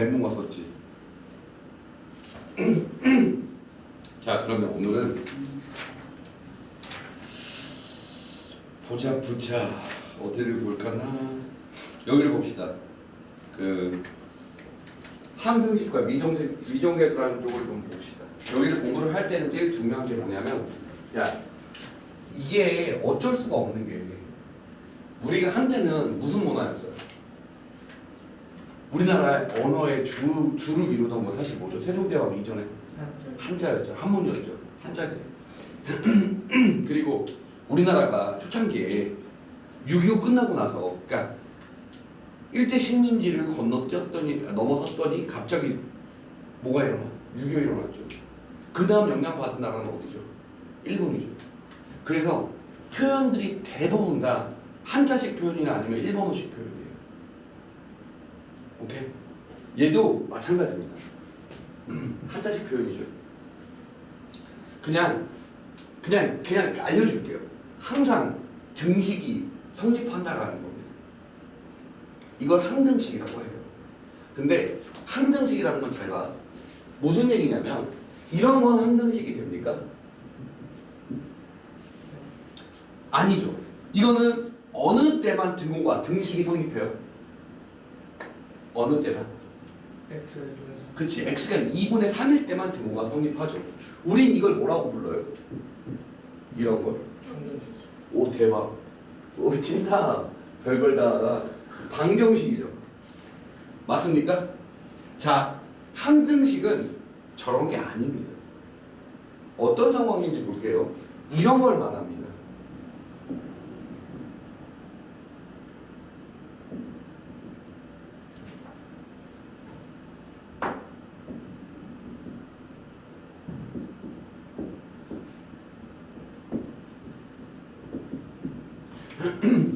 멘붕 왔었지. 자, 그러면 오늘은 보자 어디를 볼까나. 여기를 봅시다. 그 항등식과 미정계수라는 쪽을 좀 봅시다. 여기를 공부를 할 때는 제일 중요한 게 뭐냐면, 야, 이게 어쩔 수가 없는 게, 우리가 한때는 무슨 문화였어요? 우리나라의 언어의 주를 이루던 건 사실 뭐죠? 세종대왕 이전에 한자였죠. 한문이었죠. 한자지. 그리고 우리나라가 초창기에 6.25 끝나고 나서, 그러니까 일제 식민지를 넘어섰더니 갑자기 뭐가 일어나? 6.25 일어났죠. 그 다음 영향받은 나라는 어디죠? 일본이죠. 그래서 표현들이 대부분 다 한자식 표현이나 아니면 일본어식 표현이에요. 오케이? 얘도 마찬가지입니다. 한자식 표현이죠. 그냥 알려줄게요. 항상 등식이 성립한다라는 겁니다. 이걸 항등식이라고 해요. 근데 항등식이라는 건 잘 봐. 무슨 얘기냐면, 이런 건 항등식이 됩니까? 아니죠. 이거는 어느 때만 등호가 등식이 성립해요? 어느 때만? 그치, x가 2분의 3일 때만 등호가 성립하죠. 우린 이걸 뭐라고 불러요? 이런 걸? 오, 대박. 오, 찐타. 별걸 다 방정식이죠. 맞습니까? 자, 항등식은 저런 게 아닙니다. 어떤 상황인지 볼게요. 이런 걸 말합니다.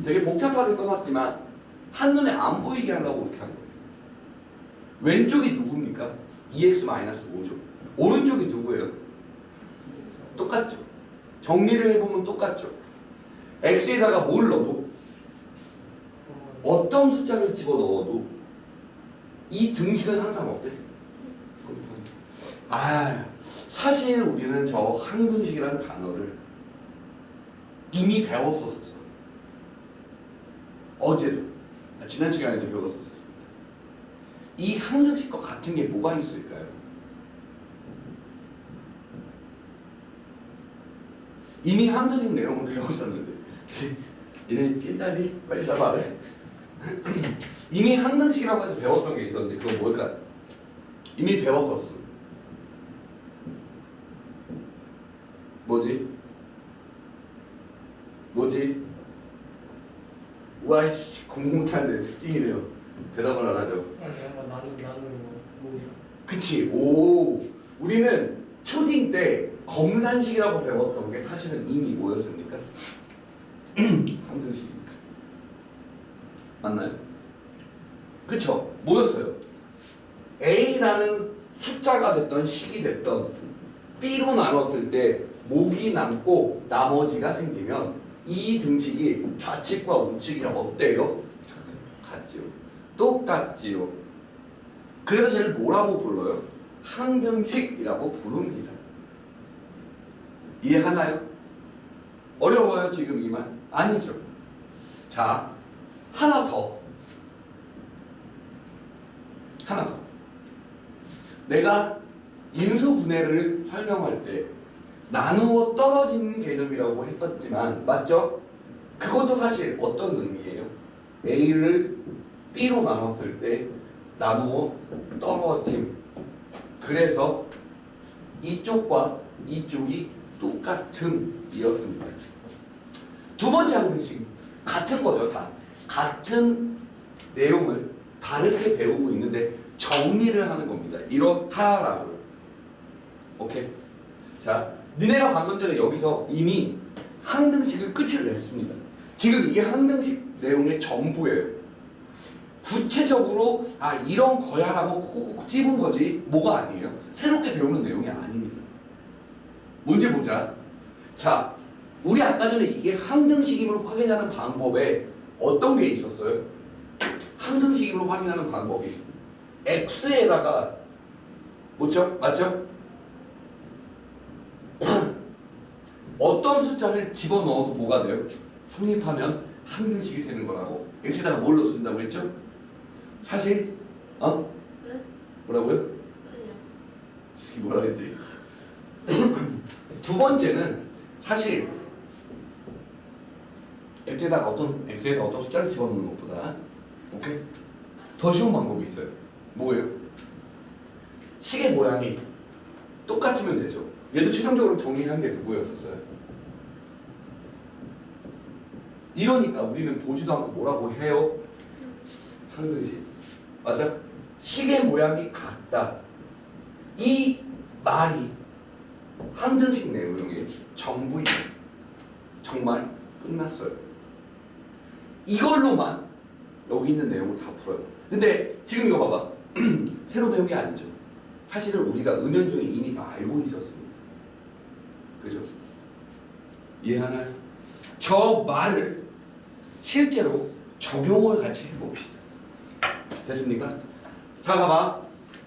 되게 복잡하게 써놨지만 한눈에 안 보이게 하려고 이렇게 한 거예요. 왼쪽이 누굽니까? 2x-5죠. 오른쪽이 누구예요? 똑같죠. 정리를 해보면 똑같죠. x에다가 뭘 넣어도, 어떤 숫자를 집어넣어도 이 등식은 항상 어때? 사실 우리는 저 항등식이라는 단어를 이미 배웠었어요. 어제도, 지난 시간에도 배웠었습니다. 이 항등식과 같은 게 뭐가 있을까요? 이미 항등식 내용을 배웠었는데 얘네 찐다니 빨리 나 말해. 이미 항등식이라고 해서 배웠던 게 있었는데 그건 뭘까요? 이미 배웠었어. 뭐지? 와이씨, 공공탈의 특징이래요. 대답을 안 하죠. 그치. 오, 우리는 초딩 때 검산식이라고 배웠던 게 사실은 이미 뭐였습니까? 항등식입니다. 맞나요? 그쵸? 뭐였어요? A라는 숫자가 됐던 식이 됐던 B로 나눴을 때 목이 남고 나머지가 생기면 이 등식이 좌측과 우측이 어때요? 같지요. 똑같지요. 그래서 쟤를 뭐라고 불러요? 항등식이라고 부릅니다. 이해하나요? 어려워요 지금 이 말? 아니죠. 자, 하나 더. 내가 인수분해를 설명할 때 나누어 떨어지는 개념이라고 했었지만, 맞죠? 그것도 사실 어떤 의미예요? A를 B로 나눴을 때 나누어 떨어짐. 그래서 이쪽과 이쪽이 똑같음이었습니다. 두 번째 항등식 같은 거죠. 다 같은 내용을 다르게 배우고 있는데 정리를 하는 겁니다. 이렇다라고요. 오케이? 자, 니네가 방금 전에 여기서 이미 항등식을 끝을 냈습니다. 지금 이게 항등식 내용의 전부예요. 구체적으로 이런 거야 라고 콕콕 찝은 거지 뭐가 아니에요. 새롭게 배우는 내용이 아닙니다. 문제 보자. 자, 우리 아까 전에 이게 항등식임을 확인하는 방법에 어떤 게 있었어요? 항등식임을 확인하는 방법이 x에다가 뭐죠? 맞죠? 어떤 숫자를 집어넣어도 뭐가 돼요? 성립하면 항등식이 되는 거라고. x에다가 뭘 넣어도 된다고 했죠? 사실 네? 뭐라고요? 아니요. 이게 뭐라 그랬지? 두 번째는 사실 x에다가 어떤 숫자를 집어넣는 것보다 오케이? 더 쉬운 방법이 있어요. 뭐예요? 시계 모양이 똑같으면 되죠. 얘도 최종적으로 정리한 게 누구였었어요? 이러니까 우리는 보지도 않고 뭐라고 해요? 항등식. 맞아? 시계 모양이 같다. 이 말이 항등식 내용의 전부예요. 정말 끝났어요. 이걸로만 여기 있는 내용을 다 풀어요. 근데 지금 이거 봐봐. 새로 배운 게 아니죠. 사실은 우리가 은연중에 이미 다 알고 있었습니다. 그죠? 이해하나요? 저 말을 실제로 적용을 같이 해봅시다. 됐습니까? 자, 봐봐.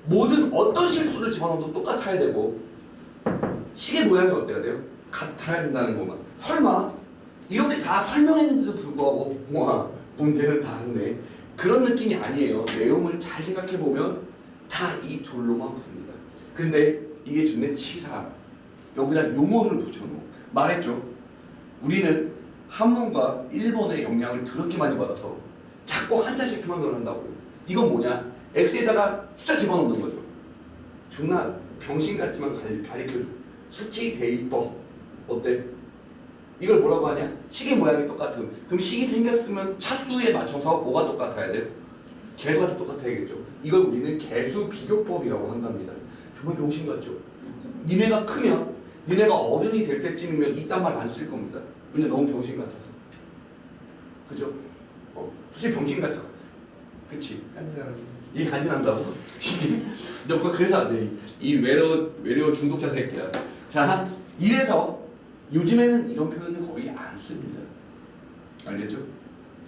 모든 어떤 실수를 집어넣어도 똑같아야 되고 시계 모양이 어때야 돼요? 같아야 된다는 것만. 설마 이렇게 다 설명했는데도 불구하고 와 문제는 다른데 그런 느낌이 아니에요. 내용을 잘 생각해보면 다 이 둘로만 풉니다. 근데 이게 준내 치사. 여기다 용어를 붙여놓은. 말했죠. 우리는 한문과 일본의 영향을 더럽게 많이 받아서 자꾸 한자식 표현을 한다고요. 이건 뭐냐? x에다가 숫자 집어넣는 거죠. 존나 병신 같지만 가르쳐줘. 수치 대입법. 어때? 이걸 뭐라고 하냐? 시계 모양이 똑같음. 그럼 식이 생겼으면 차수에 맞춰서 뭐가 똑같아야 돼요? 개수가 다 똑같아야겠죠. 이걸 우리는 개수 비교법이라고 한답니다. 정말 병신 같죠? 니네가 크면 니네가 어른이 될 때쯤이면 이딴 말 안 쓸 겁니다. 근데 너무 병신 같아서. 그죠? 솔직히 병신 같아. 그치? 이게 간지난다고? 너 그래서 안 돼. 이 외래어 중독자 새끼야. 자, 이래서 요즘에는 이런 표현을 거의 안 씁니다. 알겠죠?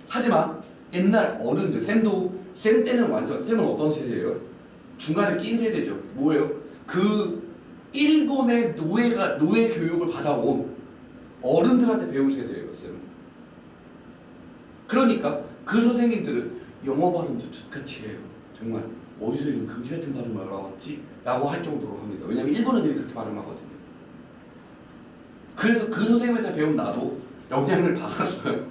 하지만 옛날 어른들, 쌤 때는 완전, 쌤은 어떤 세대예요? 중간에 낀 세대죠. 뭐예요? 그 일본의 노예 교육을 받아온 어른들한테 배운 세대예요, 쌤은. 그러니까 그 선생님들은 영어 발음도 똑같이 해요. 정말 어디서 이런 그지 같은 발음을 알아왔지? 라고 할 정도로 합니다. 왜냐면 일본 애들이 그렇게 발음하거든요. 그래서 그 선생님한테 배운 나도 영향을 받았어요.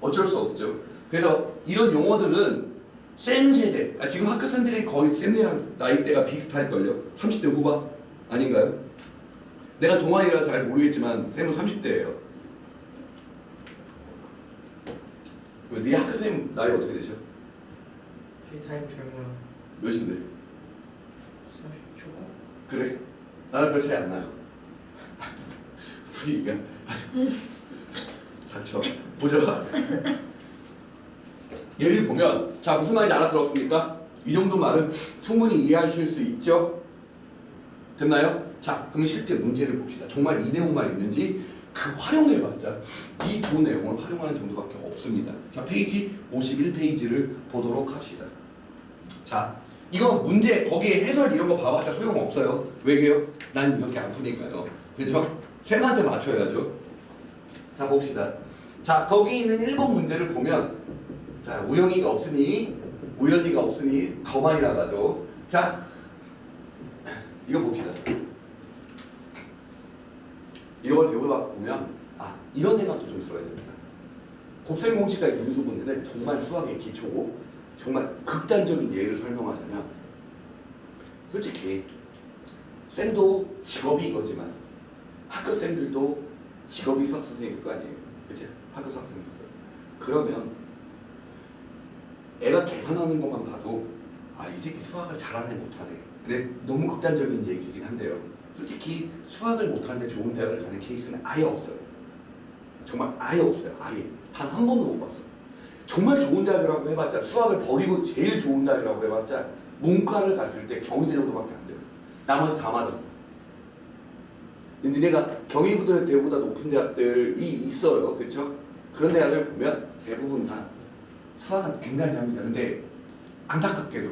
어쩔 수 없죠. 그래서 이런 용어들은 쌤 세대, 지금 학교생들이 거의 쌤이랑 나이대가 비슷할걸요? 30대 후반? 아닌가요? 내가 동아리라 잘 모르겠지만 쌤은 30대예요. 네 학교생님 나이 어떻게 되죠? 타임 젊어요. 몇인데? 30초? 그래? 나는 별 차이 안 나요. 분위기가 닥쳐. 보자. 예를 보면 자 무슨 말인지 알아들었습니까? 이 정도 말은 충분히 이해하실 수 있죠? 됐나요? 자 그럼 실제 문제를 봅시다. 정말 이 내용만 있는지 그 활용해봤자 이 두 내용을 활용하는 정도밖에 없습니다. 자 페이지 51페이지를 보도록 합시다. 자 이거 문제 거기에 해설 이런 거 봐봤자 소용없어요. 왜게요? 난 이렇게 안 푸니까요. 그죠? 쌤한테 맞춰야죠. 자 봅시다. 자 거기 있는 1번 문제를 보면 자 우영이가 없으니 우연이가 없으니 더 많이 나가죠. 자 이거 봅시다. 이걸 배우다 보면 이런 생각도 좀 들어야 됩니다. 곱셈 공식과 인수분해는 정말 수학의 기초고 정말 극단적인 예를 설명하자면 솔직히 쌤도 직업이 이거지만 학교 쌤들도 직업이 수학 선생님일 거 아니에요. 그치? 학교 수학 선생님들. 그러면 애가 계산하는 것만 봐도 이 새끼 수학을 잘하네 못하네. 근데 너무 극단적인 얘기이긴 한데요. 솔직히 수학을 못하는데 좋은 대학을 가는 케이스는 아예 없어요. 정말 아예 없어요. 아예. 단 한 번도 못 봤어요. 정말 좋은 대학이라고 해봤자 수학을 버리고 제일 좋은 대학이라고 해봤자 문과를 갔을 때 경희대 정도밖에 안 돼요. 나머지 다 맞아서. 근데 내가 경희대보다 높은 대학들이 있어요. 그렇죠? 그런 대학을 보면 대부분 다 수학은 앵간히 합니다. 근데 안타깝게도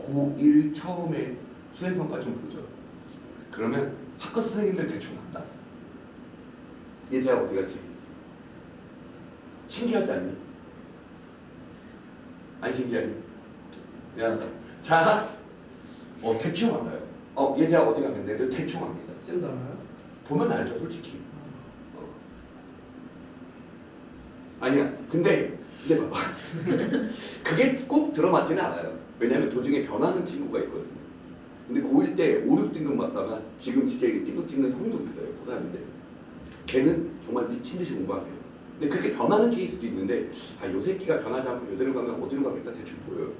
고1 처음에 수행평가 좀 보죠. 그러면 학과 선생님들 대충 안다. 얘 대학 어디 갔지? 신기하지 않니? 안 신기하니? 야, 자, 대충 알아요. 얘 대학 어디 가겠네? 늘 대충 압니다. 쌤도 알아요? 보면 알죠, 솔직히. 아니야. 근데 봐봐. 그게 꼭 들어맞지는 않아요. 왜냐하면 도중에 변하는 친구가 있거든요. 근데 고1 때 5, 6등급 맞다가 지금 진짜 등급 찍는 형도 있어요. 고3인데. 걔는 정말 미친 듯이 공부하네요. 근데 그렇게 변하는 케이스도 있는데 요 새끼가 변하지 않고 이대로 가면 어디로 가겠다 대충 보여요.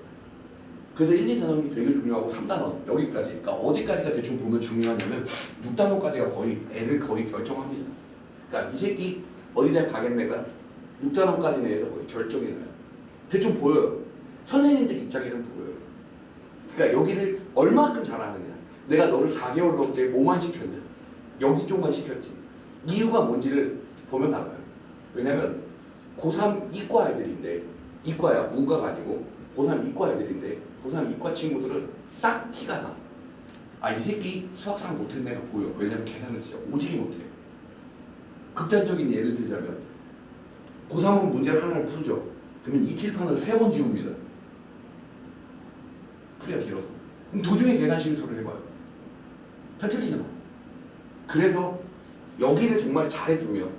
그래서 1, 2단원이 되게 중요하고 3단원 여기까지. 그러니까 어디까지가 대충 보면 중요하냐면 6단원까지가 거의 애를 거의 결정합니다. 그러니까 이 새끼 어디 대학 가겠네가 6단원까지 내에서 거의 결정이 나요. 대충 보여요. 선생님들 입장에서는 보여요. 그러니까 여기를 얼마큼 잘하느냐. 내가 너를 4개월 넘게 뭐만 시켰냐. 여기 쪽만 시켰지. 이유가 뭔지를 보면 나와요. 왜냐면 고3 이과 애들인데 이과야 문과가 아니고 고3 이과 애들인데 고3 이과 친구들은 딱 티가 나. 이 새끼 수학상 못했네가 보여. 왜냐면 계산을 진짜 오지게 못해. 극단적인 예를 들자면 고3은 문제를 하나를 풀죠. 그러면 이 칠판을 3번 지웁니다. 풀이가 길어서. 그럼 도중에 계산 실수를 해봐요. 다 틀리잖아. 그래서 여기를 정말 잘해주면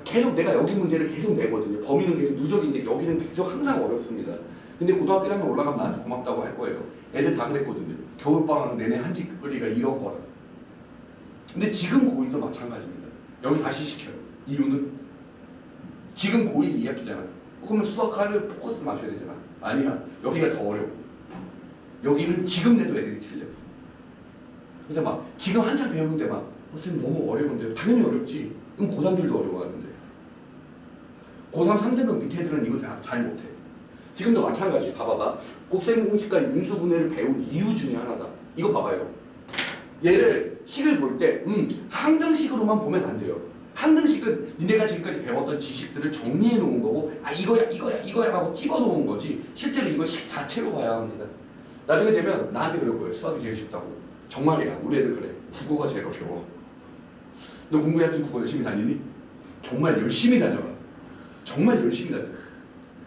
계속 내가 여기 문제를 계속 내거든요. 범위는 계속 누적인데 여기는 계속 항상 어렵습니다. 근데 고등학교 1학년 올라가면 나한테 고맙다고 할 거예요. 애들 다 그랬거든요. 겨울방학 내내 한짓거리가 이런 거라. 근데 지금 고1도 마찬가지입니다. 여기 다시 시켜요. 이유는 지금 고1 2학기잖아. 그러면 수학과를 포커스를 맞춰야 되잖아. 아니야. 여기가 더 어려워. 여기는 지금 내도 애들이 틀려. 그래서 막 지금 한참 배우는데 막 선생님 너무 어려운데요. 당연히 어렵지. 그럼 고3들도 어려워하는데. 고3 3등급 밑에 애들은 이거 잘 못해. 지금도 마찬가지. 봐봐봐. 곱셈 공식과 인수분해를 배운 이유 중에 하나다. 이거 봐봐요. 얘를 식을 볼 때 항등식으로만 보면 안 돼요. 항등식은 니네가 지금까지 배웠던 지식들을 정리해 놓은 거고 이거야 라고 찍어 놓은 거지 실제로 이걸 식 자체로 봐야 합니다. 나중에 되면 나한테 그럴 거예요. 수학이 제일 쉽다고. 정말이야. 우리 애들 그래. 국어가 제일 어려워. 너 공부해야지 국어 열심히 다니니? 정말 열심히 다녀라. 정말 열심히 다녀.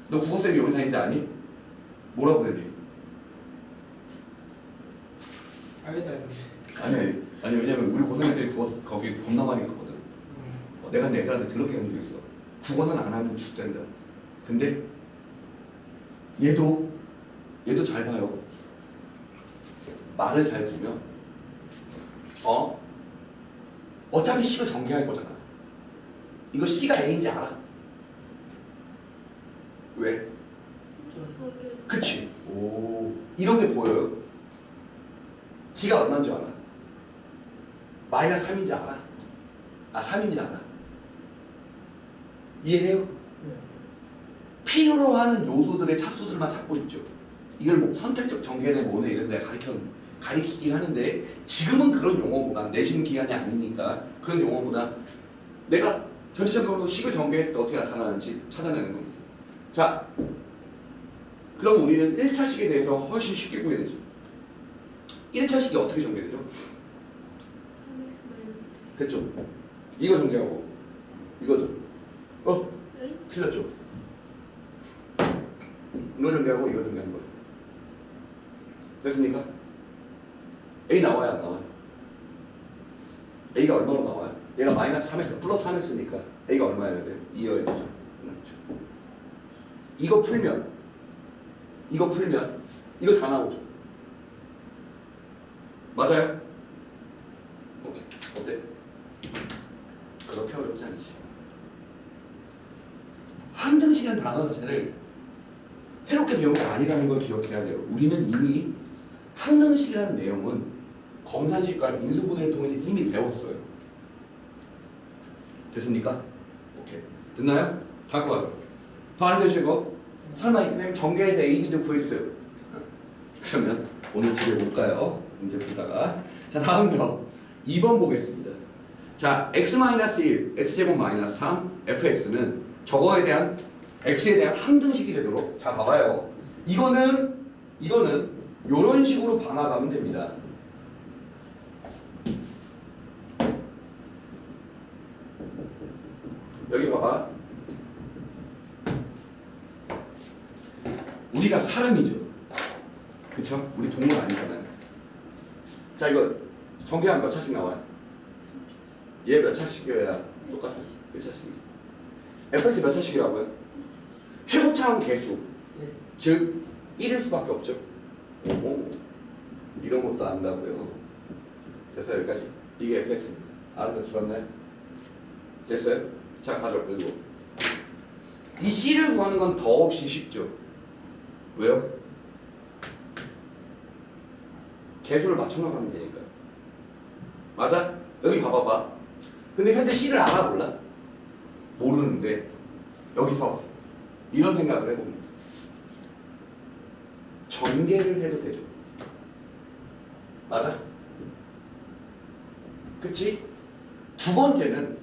너 국어쌤이 여기 다니지 아니? 뭐라고 그랬니? 알다 이거. 아니 왜냐면 우리 고3 애들이 국어 거기 겁나 많이 갔거든. 내가 내 애들한테 더럽게 한 적 있어. 국어는 안 하면 죽된다. 근데 얘도 잘 봐요. 말을 잘 보면 어차피 C가 전개할 거잖아. 이거 C가 A인지 알아? 왜? 그치? 오, 이런 게 보여요. G가 얼마인 줄 알아? 마이너스 3인지 알아? 3인지 알아? 이해해요? 네. 필요로 하는 요소들의 차수들만 찾고 있죠. 이걸 뭐 선택적 전개네 뭐네 이래서 내가 가리키긴 하는데 지금은 그런 용어보다 내신 기간이 아니니까 그런 용어보다 내가 전체적으로 식을 전개했을 때 어떻게 나타나는지 찾아내는 겁니다. 자, 그럼 우리는 1차 식에 대해서 훨씬 쉽게 구해내죠. 1차 식이 어떻게 전개되죠? 3x-. 됐죠? 이거 전개하고 이거죠. 틀렸죠? 이거 전개하고 이거 전개하는 거예요. 됐습니까? A 나와요 안 나와요? A가 얼마로 나와요? 얘가 마이너스 3x 플러스 3x니까 A가 얼마여야 돼요? 2여야 되죠. 이거 풀면 이거 다 나오죠. 맞아요? 오케이. 어때? 그렇게 어렵지 않지. 항등식이라는 단어 자체를 새롭게 배운 게 아니라는 걸 기억해야 돼요. 우리는 이미 항등식이라는 내용은 검산식과 인수분해를 통해서 이미 배웠어요. 됐습니까? 오케이. 됐나요? 다음 거 가죠. 더 안 되죠 이거? 설마 이 선생님 전개해서 A, B도 구해주세요. 그러면 오늘 집에 못 가요. 문제 풀다가. 자 다음요. 2번 보겠습니다. 자 x-1, x제곱 마이너스 3, fx는 저거에 대한 x에 대한 항등식이 되도록 자 봐봐요. 이거는 요런 식으로 반화가면 됩니다. 여기 봐봐. 우리가 사람이죠. 그쵸? 우리 동물 아니잖아요. 자, 이거 전개하면 몇 차씩 나와요? 얘 몇 차씩이어야 똑같아요? 1차씩이죠. fx 몇 차씩이라고요? 최고차항 개수. 즉 1일 수밖에 없죠. 오, 이런 것도 안다고요. 됐어요? 여기까지? 이게 fx입니다. 알아들었나요? 됐어요? 자, 가져. 그리고 이 c를 구하는 건 더없이 쉽죠. 왜요? 개수를 맞춰나가면 되니까요. 맞아? 여기 봐봐봐. 근데 현재 c를 알아 몰라? 모르는데 여기서 이런 생각을 해봅니다. 전개를 해도 되죠. 맞아? 그치? 두 번째는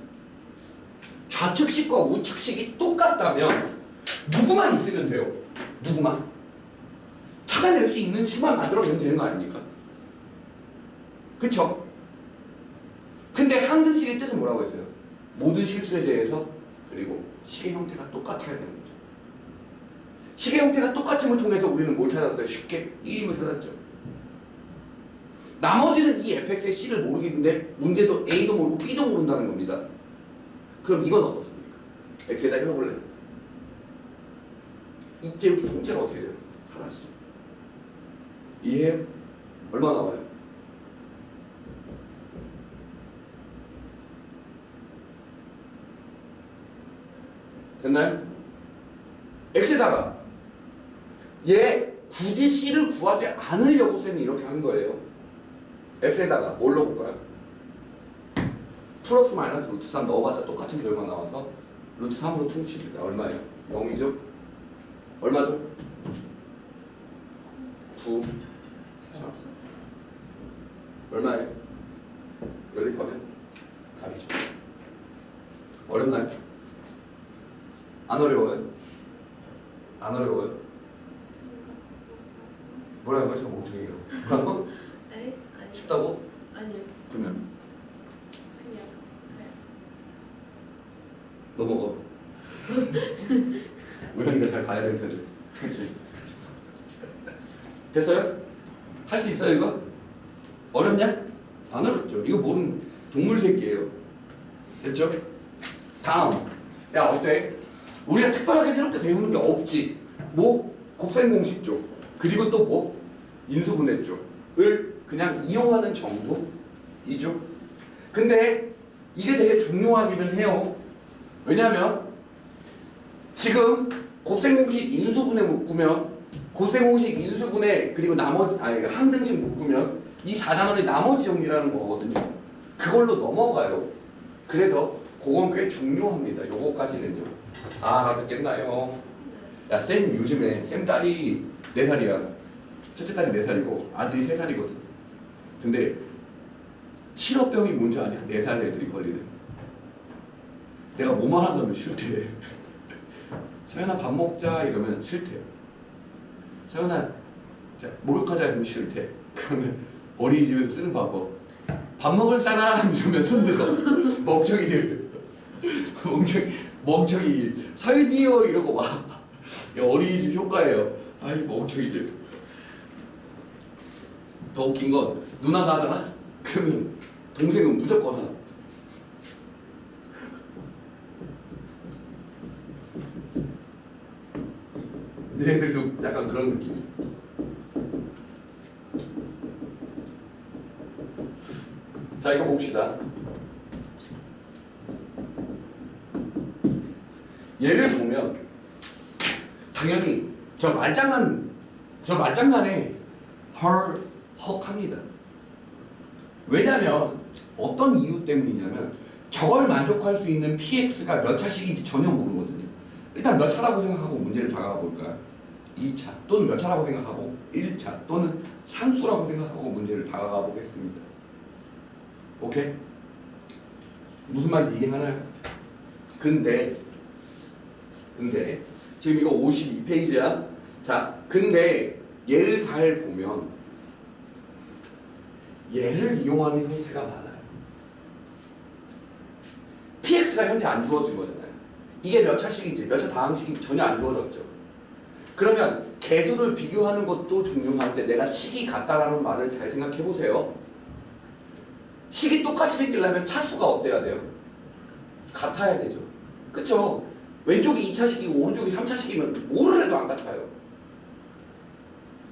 좌측식과 우측식이 똑같다면 누구만 있으면 돼요. 누구만? 찾아낼 수 있는 식만 만들어내면 되는 거 아닙니까? 그쵸? 근데 항등식의 뜻은 뭐라고 했어요? 모든 실수에 대해서 그리고 식의 형태가 똑같아야 되는 거죠. 식의 형태가 똑같음을 통해서 우리는 뭘 찾았어요? 쉽게 1임을 찾았죠. 나머지는 이 fx의 c를 모르겠는데 문제도 a도 모르고 b도 모른다는 겁니다. 그럼 이건 어떻습니까? x에다 해볼래? 이제 통째가 어떻게 돼요? 사라지죠. 이해해요? 얼마 나와요? 됐나요? x에다가 얘 굳이 c를 구하지 않으려고 쌤이 이렇게 하는 거예요. x에다가 뭘 넣어볼까요? 플러스 마이너스 루트 3 넣어봤자 똑같은 결과 나와서 루트 3으로 퉁칩니다. 얼마예요? 0이죠? 얼마죠? 9. 자, 얼마예요? 연립하면 답이죠. 어렵나요? 안 어려워요? 안 어려워요? 뭐라는 거죠? 멍청이가. 뭐라고? 아니 쉽다고? 아니요. 그러면 그냥 넘어가. 우연히가 잘 봐야 될 텐데. 그치? 됐어요? 할 수 있어요 이거? 어렵냐? 안 어렵죠. 이거 모르는 동물 새끼예요. 됐죠? 다음. 야 어때? 우리가 특별하게 새롭게 배우는 게 없지. 뭐? 곱셈 공식 쪽. 그리고 또 뭐? 인수분해 쪽을 그냥 이용하는 정도이죠. 근데 이게 되게 중요하기는 해요. 왜냐면 지금 곱셈 공식 인수분해 묶으면 곱셈 공식 인수분해 그리고 나머지 항등식 묶으면 이 4단원의 나머지 정리라는 거거든요. 그걸로 넘어가요. 그래서 그건 꽤 중요합니다. 요거까지는요. 알아듣겠나요? 야, 쌤 요즘에 쌤 딸이 4살이야. 첫째 딸이 4살이고 아들이 3살이거든. 근데 실업병이 뭔지 아냐? 4살 애들이 걸리는. 내가 뭐만 하면 싫대. 서연아 밥 먹자 이러면 싫대요. 서연아 목욕하자 이러면 싫대. 그러면 어린이집에서 쓰는 방법. 밥 먹을 사람 이러면 손들어. 멍청이들. 멍청이 서연이요 이러고 와. 어린이집 효과예요. 아이 멍청이들. 더 웃긴 건 누나가 하잖아? 그러면 동생은 무조건 하나. 너희들도 약간 그런 느낌이야. 자 이거 봅시다. 얘를 보면 당연히 저 말장난에 헐헉합니다. 왜냐면 어떤 이유 때문이냐면 저걸 만족할 수 있는 px가 몇 차씩인지 전혀 모르거든요. 일단 몇 차라고 생각하고 문제를 다가가 볼까요? 2차 또는 몇 차라고 생각하고 1차 또는 상수라고 생각하고 문제를 다가가 보겠습니다. 오케이? 무슨 말인지 이해하나요? 근데 지금 이거 52페이지야. 자, 근데 얘를 잘 보면 얘를 이용하는 형태가 많아요. px가 현재 안 주어진 거잖아요. 이게 몇 차식인지 몇 차 다항식인지 전혀 안 주어졌죠. 그러면 개수를 비교하는 것도 중요한데 내가 식이 같다라는 말을 잘 생각해 보세요. 식이 똑같이 생기려면 차수가 어때야 돼요? 같아야 되죠. 그쵸? 왼쪽이 2차식이고 오른쪽이 3차식이면 뭐를 해도 안 같아요.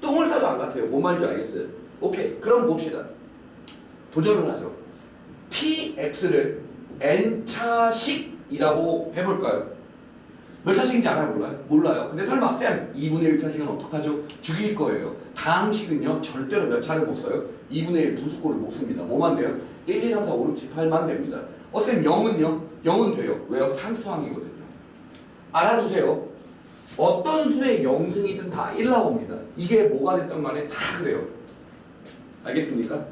똥을 싸도 안 같아요. 뭔 말인지 알겠어요? 오케이, 그럼 봅시다. 도전을 하죠. px를 n차식이라고 해볼까요? 몇 차식인지 알아요? 몰라요? 몰라요. 근데 설마 쌤 2분의 1차식은 어떡하죠? 죽일 거예요. 다항식은요 절대로 몇 차를 못 써요. 2분의 1 부수꼴을 못 씁니다. 뭐만 돼요? 1, 2, 3, 4, 5, 6, 7, 8만 됩니다. 쌤 0은요? 0은 돼요. 왜요? 상수항이거든요. 알아두세요. 어떤 수의 0승이든 다 1 나옵니다. 이게 뭐가 됐든 간에 다 그래요. 알겠습니까?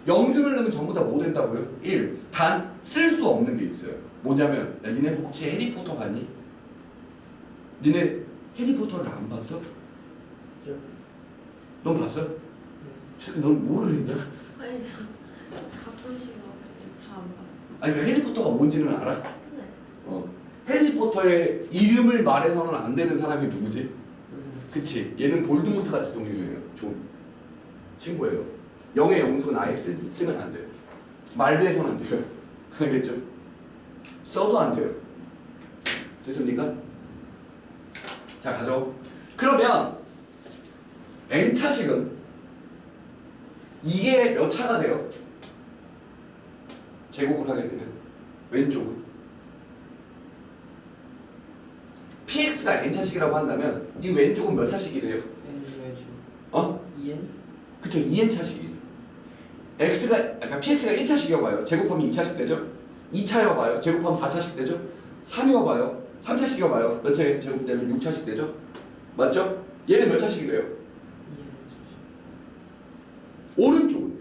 0승을 넣으면 전부 다 뭐 된다고요? 1. 단 쓸 수 없는 게 있어요. 뭐냐면 야, 니네 혹시 해리포터 봤니? 니네 해리포터를 안 봤어? 넌 봤어? 새끼 넌 뭐를 했냐? 아니 저 가끔씩 다안 봤어. 아니 그러니까 해리포터가 뭔지는 알아? 네. 해리포터의 이름을 말해서는 안 되는 사람이 누구지? 그치, 얘는 볼드모트 같은 종류예요. 좀 친구예요. 0의 영수는 아예 쓰면 안 돼요. 말도 해서는 안 돼요. 알겠죠? 써도 안 돼요. 됐습니까? 자, 가죠. 그러면 n차식은 이게 몇 차가 돼요? 제곱을 하게 되면 왼쪽은 px가 n차식이라고 한다면 이 왼쪽은 몇 차식이 돼요? 어? 2n? 그쵸, 2n차식이죠. x가, 그러니까 px가 1차식이어봐요. 제곱하면 2차식 되죠? 2차여봐요. 제곱하면 4차식 되죠? 3이어봐요. 3차식이어봐요. 몇 차 제곱되면 6차식 되죠? 맞죠? 얘는 몇 차식이 돼요? 2n 오른쪽은요.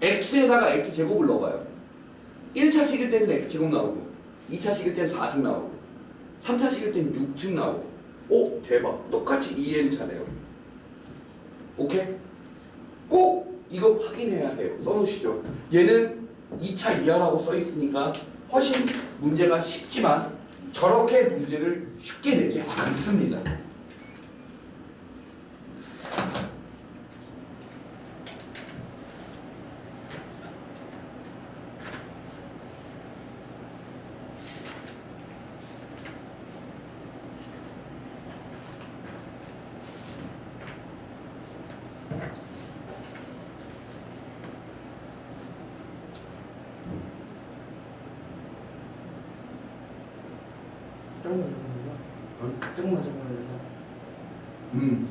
x에다가 x제곱을 넣어봐요. 1차식일 때는 x제곱 나오고 2차식일 때는 4승 나오고 3차식일 때는 6승 나오고 오, 대박. 똑같이 2n차네요. 오케이? 꼭 이거 확인해야 해요. 써놓으시죠. 얘는 2차 이하라고 써있으니까 훨씬 문제가 쉽지만 저렇게 문제를 쉽게 내지 않습니다. 조금만 적어야 조금만 적어야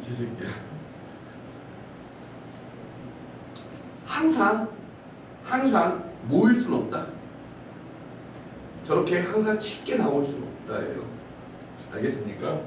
개새끼야. 항상 모일 수는 없다. 저렇게 항상 쉽게 나올 수는 없다예요. 알겠습니까?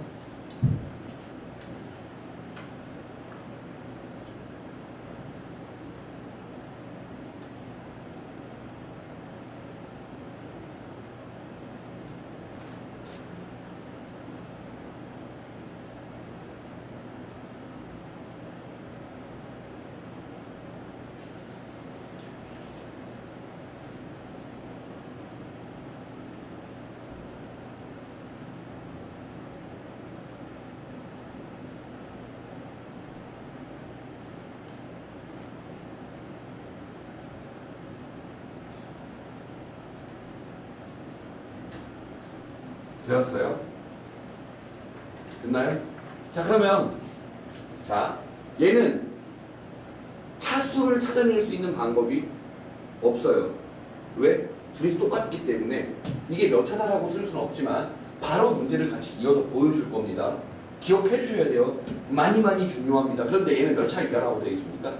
되었어요? 됐나요? 자, 그러면 자, 얘는 차수를 찾아낼 수 있는 방법이 없어요. 왜? 둘이 똑같기 때문에 이게 몇 차다라고 쓸 수는 없지만 바로 문제를 같이 이어서 보여줄 겁니다. 기억해 주셔야 돼요. 많이 중요합니다. 그런데 얘는 몇 차 이하라고 되어 있습니까?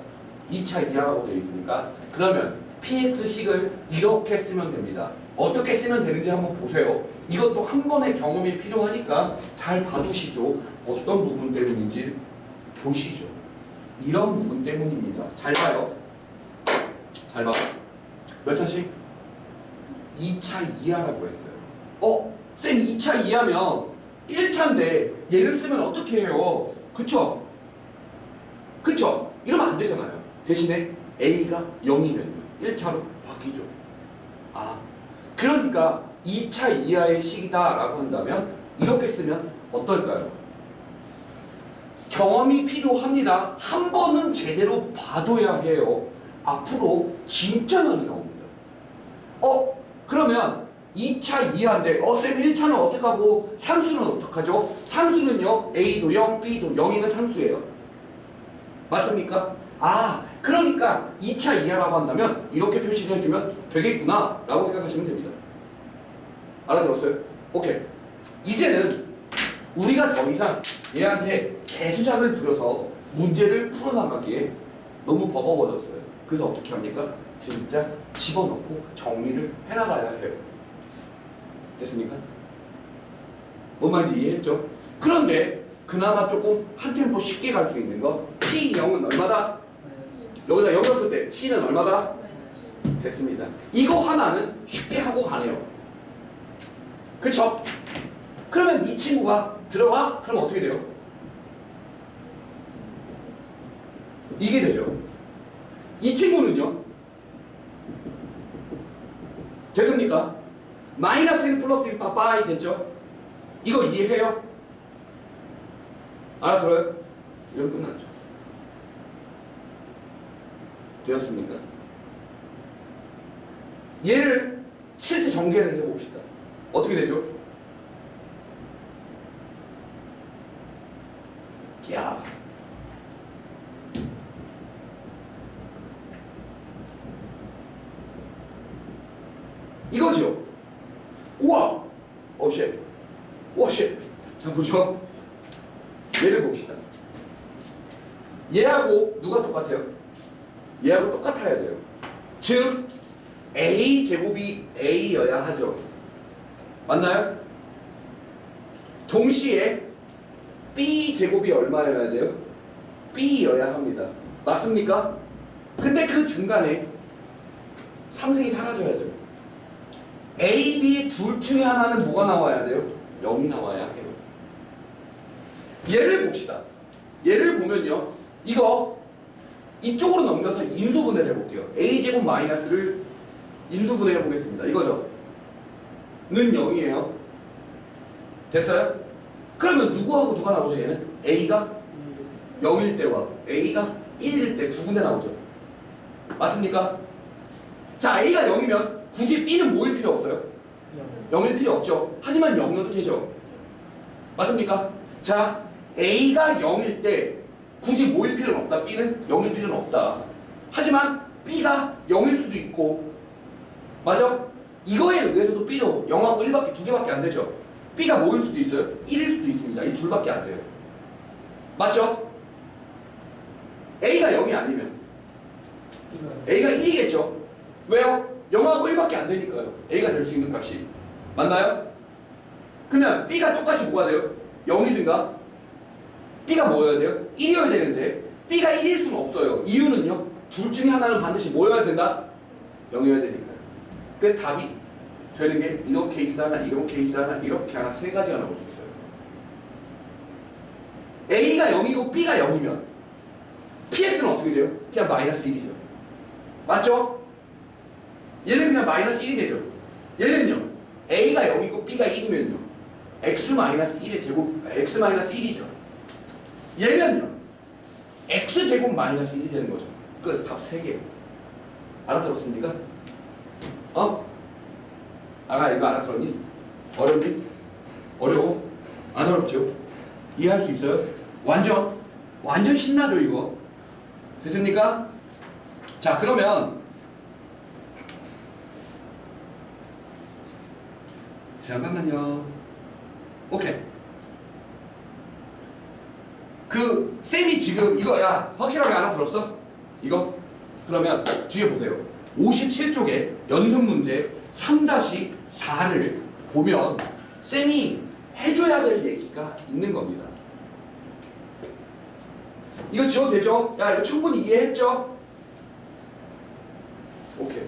2차 이하라고 되어 있습니까? 그러면 px식을 이렇게 쓰면 됩니다. 어떻게 쓰면 되는지 한번 보세요. 이것도 한 번의 경험이 필요하니까 잘 봐두시죠. 어떤 부분 때문인지 보시죠. 이런 부분 때문입니다. 잘 봐요. 잘 봐. 몇 차씩? 2차 이하라고 했어요. 쌤 2차 이하면 1차인데 얘를 쓰면 어떻게 해요? 그쵸? 이러면 안 되잖아요. 대신에 A가 0이면요. 1차로 바뀌죠. 아, 그러니까 2차 이하의 식이다라고 한다면 이렇게 쓰면 어떨까요? 경험이 필요합니다. 한 번은 제대로 봐둬야 해요. 앞으로 진짜 많이 나옵니다. 그러면 2차 이하인데 쌤 1차는 어떻게 하고 상수는 어떡하죠? 상수는요 A도 0, B도 0이면 상수예요. 맞습니까? 아, 그러니까 2차 이하라고 한다면 이렇게 표시를 해주면 되겠구나 라고 생각하시면 됩니다. 알아들었어요? 오케이. 이제는 우리가 더 이상 얘한테 개수작을 부려서 문제를 풀어나가기에 너무 버거워졌어요. 그래서 어떻게 합니까? 진짜 집어넣고 정리를 해나가야 해요. 됐습니까? 뭔 말인지 이해했죠? 그런데 그나마 조금 한 템포 쉽게 갈 수 있는 거 P0은 얼마다? 여기다 0 썼을 때 C는 얼마다? 됐습니다. 이거 하나는 쉽게 하고 가네요. 그쵸? 그러면 이 친구가 들어가? 그럼 어떻게 돼요? 이게 되죠. 이 친구는요. 됐습니까? 마이너스 1 플러스 1 빠빠이 됐죠? 이거 이해해요? 알아들어요? 이러면 끝났죠. 되었습니까? 얘를 실제 전개를 해봅시다. 어떻게 되죠? 야. 이거죠. 우와. 쉣. 쉣. 자, 보죠. 얘를 봅시다. 얘하고 누가 똑같아요? 얘하고 똑같아야 돼요. 즉 A 제곱이 A여야 하죠. 맞나요? 동시에 B 제곱이 얼마여야 돼요? B여야 합니다. 맞습니까? 근데 그 중간에 상승이 사라져야죠. A, B 둘 중에 하나는 뭐가 나와야 돼요? 0이 나와야 해요. 얘를 봅시다. 얘를 보면요. 이거 이쪽으로 넘겨서 인수분해를 해볼게요. A제곱 마이너스를 인수분해해 보겠습니다. 이거죠. 는 0이에요. 됐어요? 그러면 누구하고 누가 나오죠? 얘는 A가 0일 때와 A가 1일 때 두 군데 나오죠. 맞습니까? 자, A가 0이면 굳이 B는 모일 필요 없어요. 0일 필요 없죠. 하지만 0이어도 되죠. 맞습니까? 자, A가 0일 때 굳이 모일 필요는 없다. B는 0일 필요는 없다. 하지만 B가 0일 수도 있고, 맞아? 이거에 의해서도 B도 0하고 1밖에 두 개밖에 안 되죠. B가 모일 수도 있어요. 1일 수도 있습니다. 이 둘밖에 안 돼요. 맞죠? A가 0이 아니면 A가 1이겠죠. 왜요? 0하고 1밖에 안 되니까요. A가 될 수 있는 값이. 맞나요? 그냥 B가 똑같이 뭐가 돼요? 0이든가 B가 뭐여야 돼요? 1이어야 되는데 B가 1일 수는 없어요. 이유는요. 둘 중에 하나는 반드시 뭐여야 된다? 0이어야 되니까요. 그래서 답이 되는 게 이런 케이스 하나, 이런 케이스 하나, 이렇게 하나 세 가지가 나올 수 있어요. A가 0이고 B가 0이면 PX는 어떻게 돼요? 그냥 마이너스 1이죠. 맞죠? 얘는 그냥 마이너스 1이 되죠. 얘는요. A가 0이고 B가 1이면요. X-1의 제곱, X-1이죠. 얘면요. X제곱 마이너스 1이 되는 거죠. 끝. 답 3개. 알아들었습니까? 아가 이거 알아들었니? 어렵니? 어려워? 안 어렵죠? 이해할 수 있어요? 완전 신나죠 이거? 됐습니까? 자, 그러면 잠깐만요. 오케이. 그 쌤이 지금 이거 야 확실하게 알아들었어? 이거? 그러면 뒤에 보세요. 57쪽에 연습 문제 3-4를 보면 쌤이 해줘야 될 얘기가 있는 겁니다. 이거 지워도 되죠? 야 이거 충분히 이해했죠? 오케이.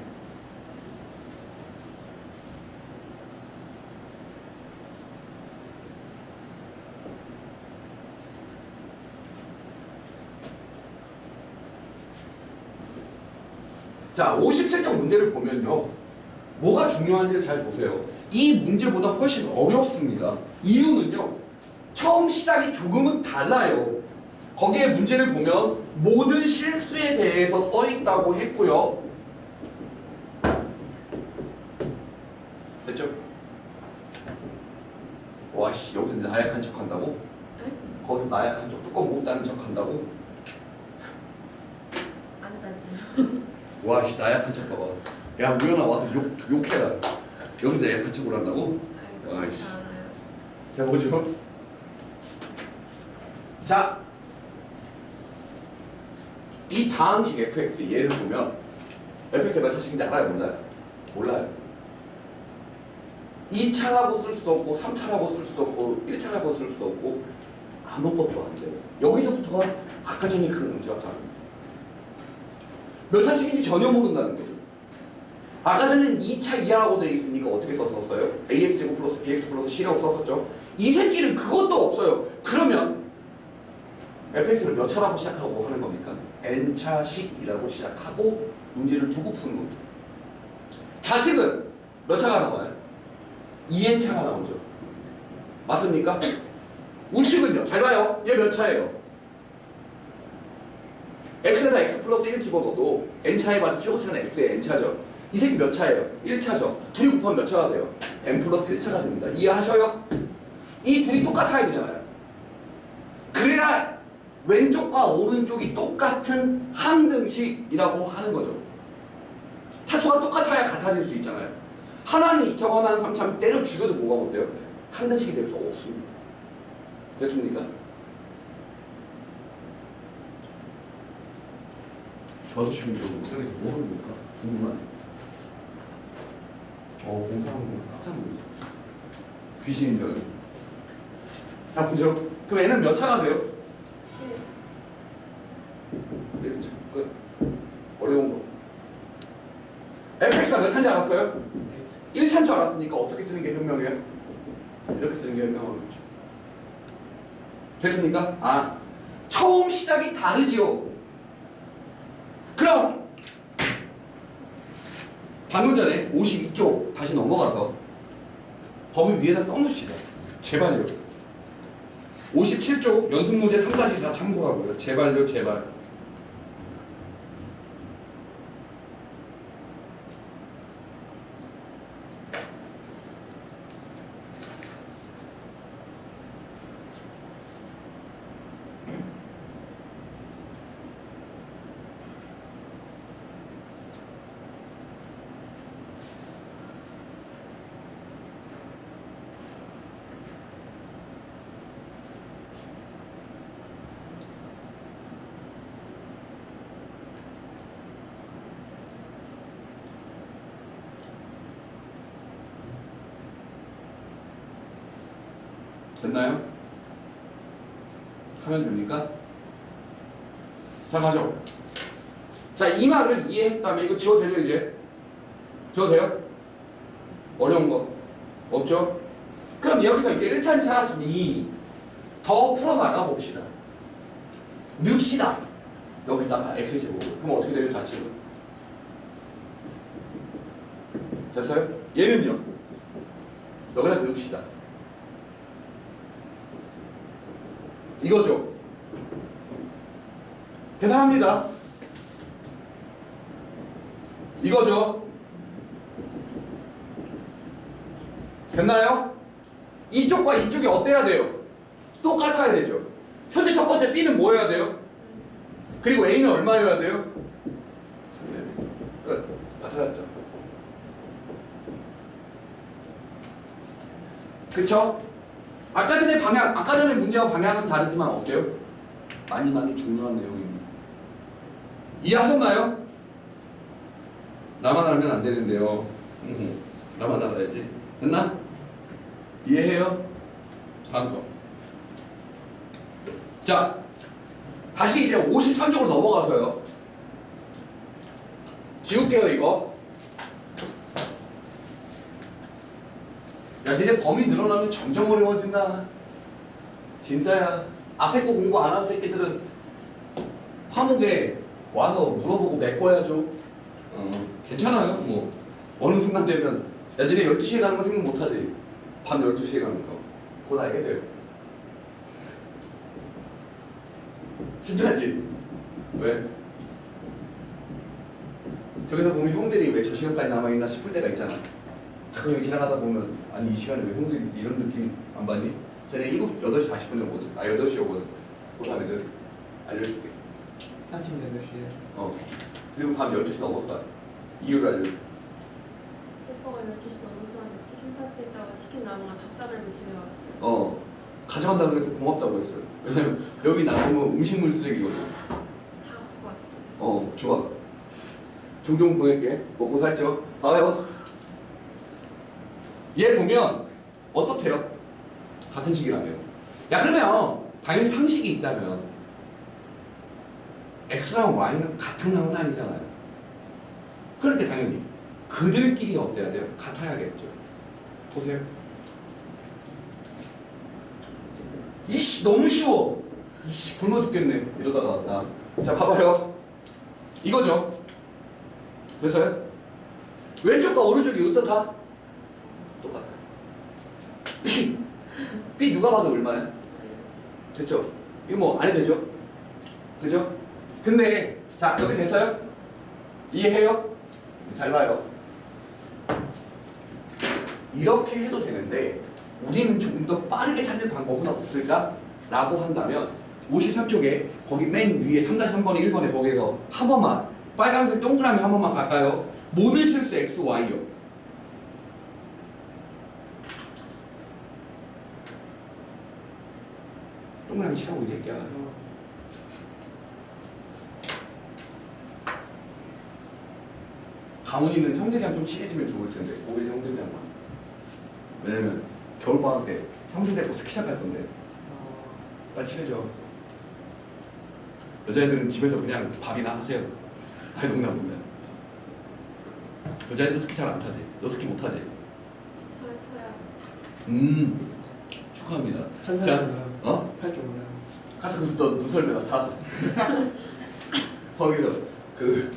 자, 57쪽 문제를 보면요. 뭐가 중요한지를 잘 보세요. 이 문제보다 훨씬 어렵습니다. 이유는요. 처음 시작이 조금은 달라요. 거기에 문제를 보면 모든 실수에 대해서 써 있다고 했고요. 됐죠? 와씨, 여기서 나약한 척 한다고? 거기서 나약한 척 뚜껑 못 따는 척 한다고? 안 따지면. 와씨, 나약한 척 봐봐. 야, 우연아 와서 욕해라. 여기서 나약한 척을 한다고? 아이고, 아이씨. 그렇지 않아요. 자, 보죠. 자, 이 다항식 fx 얘를 보면 fx가 몇 차식인지 알아요? 몰라요? 몰라요. 2차라고 쓸 수도 없고 3차라고 쓸 수도 없고 1차라고 쓸 수도 없고 아무것도 안 돼요. 여기서부터가 아까 전에 그 문제가 다릅니다. 몇 차식인지 전혀 모른다는 거죠. 아까 전에는 2차 이하라고 되어 있으니까 어떻게 썼어요? ax제곱 플러스 bx 플러스 c라고 썼었죠. 이 새끼는 그것도 없어요. 그러면 fx를 몇 차라고 시작하고 하는 겁니까? n차식이라고 시작하고 문제를 두고 푸는 겁니다. 좌측은 몇 차가 나와요? 2n차가 나오죠. 맞습니까? 우측은요. 잘 봐요. 얘 몇 차예요? x에다 x 플러스 1 집어넣어도 n차에 맞아 최고차는 x의 n차죠. 이 새끼 몇 차예요? 1차죠. 둘이 곱하면 몇 차가 돼요? n 플러스 1차가 됩니다. 이해하셔요? 이 둘이 똑같아야 되잖아요. 그래야 왼쪽과 오른쪽이 똑같은 항등식이라고 하는 거죠. 차수가 똑같아야 같아질 수 있잖아요. 하나는 2차, 하나는 3차 때려 죽여도 뭐가 못돼요? 항등식이 될 수 없습니다. 됐습니까? 저도 지금 좀 못하겠어. 뭐 합니까? 궁금하네. 공사하는 거 깜짝 놀랐어. 귀신인 줄 알고. 자, 보죠. 그럼 얘는 몇 차가 돼요? 1차. 끝. 어려운 거. fx가 몇 차인지 알았어요? 1차인 줄 알았으니까 어떻게 쓰는 게 현명해요? 이렇게 쓰는 게 현명하겠죠. 됐습니까? 아, 처음 시작이 다르지요. 그럼 방금 전에 52쪽 다시 넘어가서 범위 위에다 써놓읍시다. 제발요. 57쪽 연습 문제 3가지 다 참고하고요. 제발요, 제발. 됐나요? 하면 됩니까? 자, 가죠. 자, 이 말을 이해했다면 이거 지워도 되죠, 이제? 지워도 돼요? 어려운 거 없죠? 그럼 여기서 이제 1차를 찾았으니 더 풀어나가 봅시다. 넣읍시다. 여기다가 x제곱. 그럼 어떻게 되죠, 좌측은? 됐어요? 얘는요? 여기다 넣읍시다. 이거죠. 계산합니다. 이거죠. 됐나요? 이쪽과 이쪽이 어때야 돼요? 똑같아야 되죠. 현재 첫 번째 B는 뭐 해야 돼요? 그리고 A는 얼마여야 돼요? 3이 끝. 다 찾았죠. 그쵸? 아까 전에 문제와 방향은 다르지만 어때요? 많이 중요한 내용입니다. 이해하셨나요? 나만 알면 안 되는데요. 나만 알아야지. 됐나? 이해해요? 다음 거. 자, 다시 이제 53쪽으로 넘어가서요. 지울게요, 이거. 야, 니네 범위 늘어나면 점점 어려워진다. 진짜야. 앞에 거 공부 안 하는 새끼들은 화목에 와서 물어보고 메꿔야죠. 괜찮아요. 뭐 어느 순간 되면 야 니네 12시에 가는 거 생각 못하지. 밤 12시에 가는 거. 곧 알게 돼요. 신기하지? 왜? 저기서 보면 형들이 왜 저 시간까지 남아있나 싶을 때가 있잖아. 가끔 여기 지나가다 보면 아니 이 시간에 왜 형들이 있지? 이런 느낌 안 받니? 쟤네 8시 40분에 오거든. 8시에 오거든. 그 다음에 는 알려줄게. 아침 8시에. 그리고 밤 12시 넘었다. 이유를 알려줄게. 오빠가 12시 넘어서 하는데 치킨 파티 했다가 치킨 남은 거 다 싸들고 집에 왔어요. 가져간다고 해서 고맙다고 했어요. 왜냐면 여기 나오면 음식물 쓰레기거든. 다 갖고 왔어요. 좋아. 종종 보낼게. 먹고 살죠. 봐요. 얘 보면 어떻대요? 같은 식이라며. 야 그러면 당연히 상식이 있다면 X랑 Y는 같은 항은 아니잖아요. 그렇게 당연히 그들끼리 어때야 돼요? 같아야겠죠. 보세요. 이씨 너무 쉬워. 이씨 굶어 죽겠네. 이러다가 자 봐봐요. 이거죠. 됐어요? 왼쪽과 오른쪽이 어떻다? 똑같아요. B 누가 봐도 얼마야? 됐죠? 이거 뭐 안 해도 되죠? 그죠? 근데 자 여기 됐어요? 이해해요? 잘 봐요. 이렇게 해도 되는데 우리는 조금 더 빠르게 찾을 방법은 없을까? 라고 한다면 53쪽에 거기 맨 위에 3-3번에 1번에 거기에서 한 번만 빨간색 동그라미 한 번만 갈까요? 모든 실수 X, Y요. 동그라미 치라고 이 새끼야. 강훈이는 형들이랑 좀 친해지면 좋을 텐데 오히려 형들이랑만. 왜냐면 겨울방학 때 형들 데리고 스키장 갈 건데 빨리 친해져. 여자애들은 집에서 그냥 밥이나 하세요. 아니 농담. 여자애들 스키 잘 안 타지? 너 스키 못 타지? 잘 타요. 축하합니다. 천천히 자, 타요. 탈줄 몰라요. 가서 너 누설매다 타. 거기서 그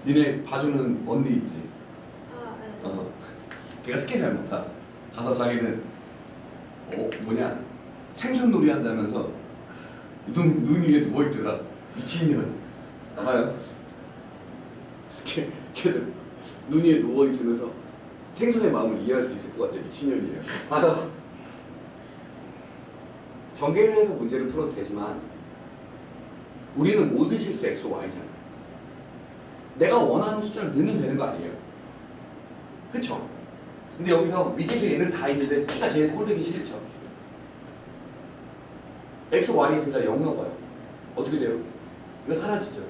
니네 봐주는 언니 있지? 아, 네. 걔가 스키 잘 못 타. 가서 자기는 생선놀이 한다면서 눈 위에 누워있더라. 미친년. 봐봐요. 걔들 눈 위에 누워있으면서 생선의 마음을 이해할 수 있을 것 같아. 미친년이에요. 전개를 해서 문제를 풀어도 되지만 우리는 모든 실수 X, Y잖아. 내가 원하는 숫자를 넣으면 되는 거 아니에요? 그쵸? 근데 여기서 미지수 얘는 다 있는데 B가 제일 꼴보기 싫죠. X, Y 둘 다 0 넣어봐요. 어떻게 돼요? 이거 사라지죠.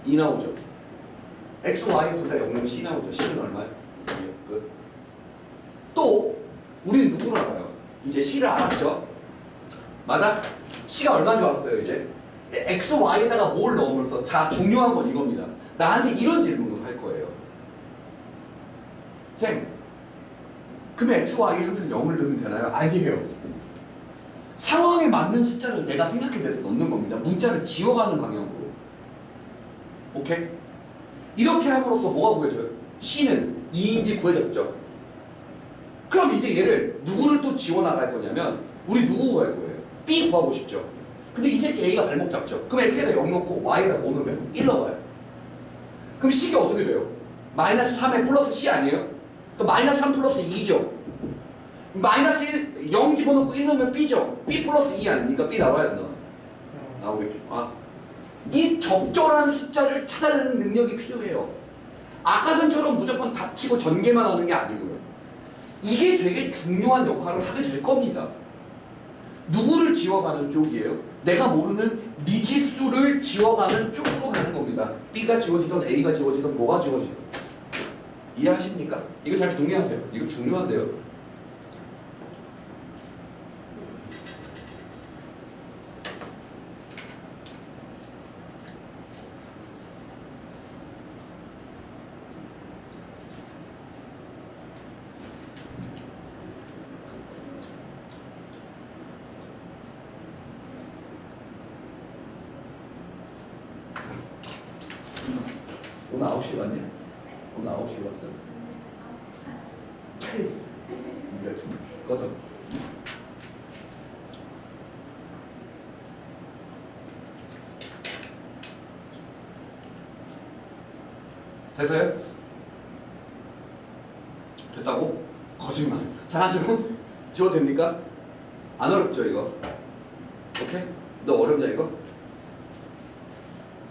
2 나오죠. X, Y 둘 다 0 넣으면 C 나오죠. C는 얼마예요? 2요. 끝. 또 우리는 누구를 알아요? 이제 C를 알았죠? 맞아? C가 얼마인 줄 알았어요 이제? X, Y에다가 뭘 넣으면서 자 중요한 건 이겁니다. 나한테 이런 질문을 할 거예요. 쌤, 그러면 X, Y에 항상 0을 넣으면 되나요? 아니에요. 상황에 맞는 숫자를 내가 생각해내서 넣는 겁니다. 문자를 지워가는 방향으로. 오케이? 이렇게 함으로써 뭐가 구해져요? C는 2인지 구해졌죠. 그럼 이제 얘를 누구를 또 지워나갈 거냐면 우리 누구 구할 거예요? B 구하고 싶죠. 근데 이 새끼 A가 발목 잡죠. 그럼 X에다 0 넣고 Y에다 뭐 넣으면? 1 넣어봐요. 그럼 C가 어떻게 돼요? 마이너스 3에 플러스 C 아니에요? 그럼 마이너스 3 플러스 2죠. 마이너스 1, 0 집어넣고 1 넣으면 B죠. B 플러스 2 아닙니까? B 나와야 안 나와? 나오겠죠. 이 적절한 숫자를 찾아내는 능력이 필요해요. 아까 전처럼 무조건 닥치고 전개만 하는 게 아니고요. 이게 되게 중요한 역할을 하게 될 겁니다. 누구를 지워가는 쪽이에요? 내가 모르는 미지수를 지워가는 쪽으로 가는 겁니다. B가 지워지던 A가 지워지던 뭐가 지워지던. 이해하십니까? 이거 잘 정리하세요. 이거 중요한데요. 오늘 9시 왔냐? 오늘 9시 왔어? 꺼져. 됐어요? 됐다고? 거짓말. 잘하죠? 지워도 됩니까? 안 어렵죠 이거? 오케이? 너 어렵냐 이거?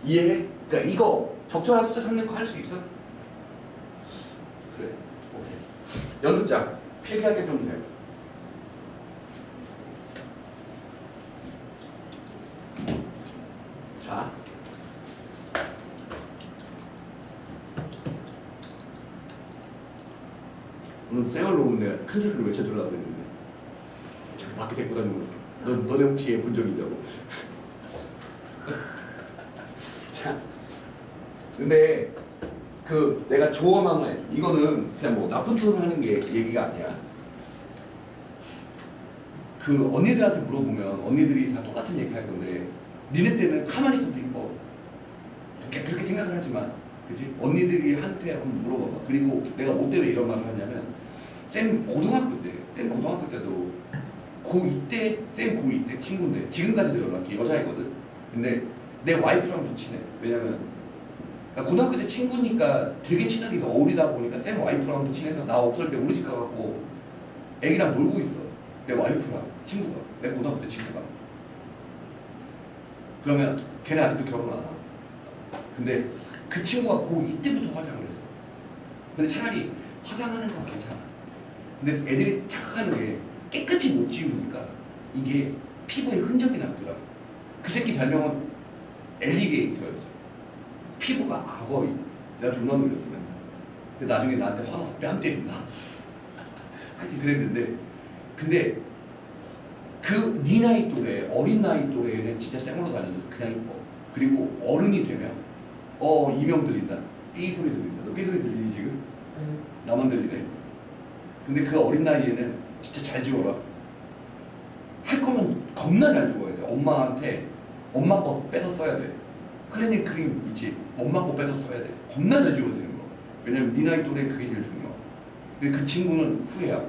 이해해? 그러니까 이거 적절한 숫자 찾는 거 할 수 있어? 그래. 오케이. 연습장. 필기할 게 좀 돼. 자. 오늘 생얼로 오늘 내가 큰 소리로 외쳐주려고 했는데 저기 밖에 데리고 다니는 거죠. 너네 혹시 얘 본 적 있냐고. 자, 근데 그 내가 조언 하나 해줘. 이거는 그냥 뭐 나쁜 뜻으로 하는 게 얘기가 아니야. 그 언니들한테 물어보면 언니들이 다 똑같은 얘기 할 건데 니네 때는 가만히 있어도 이뻐. 그렇게 생각을 하지만 그치? 언니들이 한테 한번 물어봐봐. 그리고 내가 뭐 때문에 이런 말을 하냐면 쌤 고등학교 때도 고2 때 쌤 고2 때 친구인데 지금까지도 연락해. 여자이거든. 근데 내 와이프랑도 친해. 왜냐면 고등학교 때 친구니까 되게 친하게 어울리다 보니까 쌤 와이프랑도 친해서 나 없을 때 우리 집 가갖고 애기랑 놀고 있어. 내 와이프랑 친구가 내 고등학교 때 친구가. 그러면 걔네 아직도 결혼 안 하고. 근데 그 친구가 고2 때부터 화장을 했어. 근데 차라리 화장하는 건 괜찮아. 근데 애들이 착각하는 게 깨끗이 못 지우니까 이게 피부에 흔적이 남더라. 그 새끼 별명은 엘리게이터였어. 피부가 악어이. 내가 존나 놀렸어 맨날. 근데 나중에 나한테 화나서 뺨 때린다. 하여튼 그랬는데 근데 그 네 나이 또래 어린 나이 또래는 진짜 쌩얼로 다녀줘서 그냥 이뻐. 그리고 어른이 되면 이명 들린다. 삐 소리 들린다. 너 삐 소리 들리니 지금? 나만 들리네. 근데 그 어린 나이에는 진짜 잘 지워라. 할 거면 겁나 잘 지워야 돼. 엄마한테 엄마 거 뺏어 써야 돼. 클리닉 크림 있지? 엄마 거 뺏어 써야 돼. 겁나 잘 지워지는 거. 왜냐면 네 나이 또래 그게 제일 중요해. 근데 그 친구는 후회야.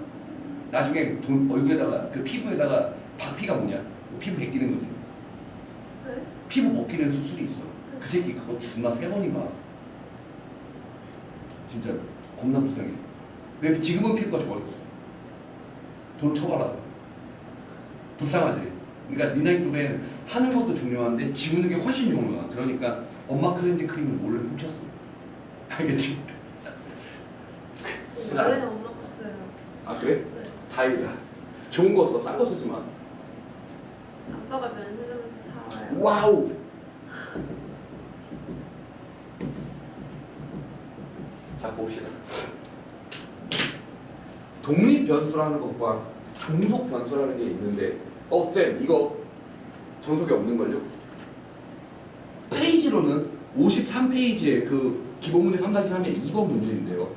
나중에 얼굴에다가 그 피부에다가 박피가 뭐냐? 피부 벗기는 거지. 네? 피부 벗기는 수술이 있어. 그 새끼 그거 존나 3번이가. 진짜 겁나 불쌍해. 근데 지금은 피부가 좋아졌어. 돈 처벌라서. 불쌍하지? 그러니까 네 나이 또래는 하는 것도 중요한데 지우는 게 훨씬 중요해. 그러니까 엄마 클렌징 크림을 몰래 훔쳤어. 알겠지? 원래 엄마 거 써요. 아 그래? 네. 다행이다. 좋은 거 써. 싼 거 쓰지 마. 아빠가 면세점에서 사와요. 와우! 자 봅시다. 독립 변수라는 것과 종속 변수라는 게 있는데 쌤 이거 정석이 없는걸요? 페이지로는 53페이지에 그 기본문제 3-3의 2번 문제인데요.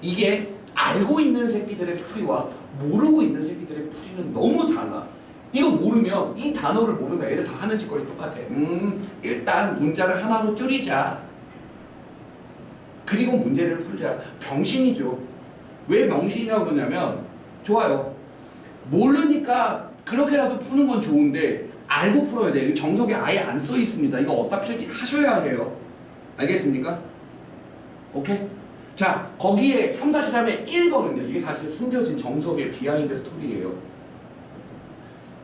이게 알고 있는 새끼들의 풀이와 모르고 있는 새끼들의 풀이는 너무 달라. 이거 모르면 이 단어를 모르면 애들 다 하는 짓거리 똑같아. 일단 문자를 하나로 줄이자. 그리고 문제를 풀자. 병신이죠. 왜 병신이라고 그러냐면 좋아요. 모르니까 그렇게라도 푸는 건 좋은데 알고 풀어야 돼요. 정석에 아예 안 써 있습니다. 이거 어디다 필기 하셔야 해요. 알겠습니까? 오케이? 자, 거기에 3-3의 1번은요. 이게 사실 숨겨진 정석의 비하인드 스토리예요.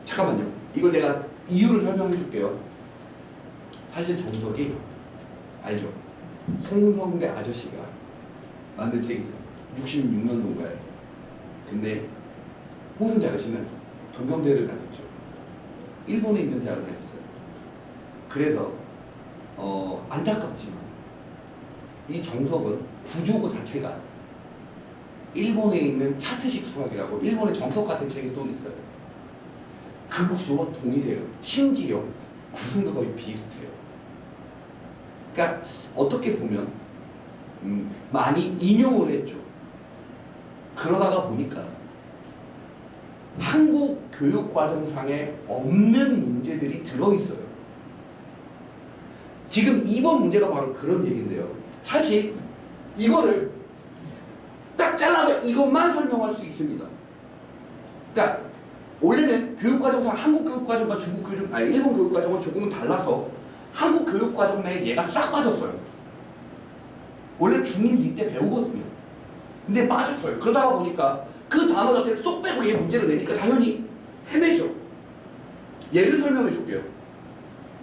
잠깐만요. 이걸 내가 이유를 설명해 줄게요. 사실 정석이 알죠? 홍성대 아저씨가 만든 책이죠. 66년도인가요? 근데 홍성대 아저씨는 동경대를 다녔죠. 일본에 있는 대학을 다녔어요. 그래서 안타깝지만 이 정석은 구조고 자체가 일본에 있는 차트식 수학이라고 일본의 정석 같은 책이 또 있어요. 그 구조와 동일해요. 심지어 구성도 거의 비슷해요. 그러니까 어떻게 보면 많이 인용을 했죠. 그러다가 보니까 한국 교육과정상에 없는 문제들이 들어있어요. 지금 2번 문제가 바로 그런 얘기인데요. 사실 이거를 딱 잘라서 이것만 설명할 수 있습니다. 그러니까 원래는 교육과정상 한국 교육과정과 중국 교육 아니 일본 교육과정은 조금은 달라서 한국 교육과정 내에 얘가 싹 빠졌어요. 원래 중1 이때 배우거든요. 근데 빠졌어요. 그러다가 보니까 그 단어 자체를 쏙 빼고 얘 문제를 내니까 당연히 헤매죠. 예를 설명해 줄게요.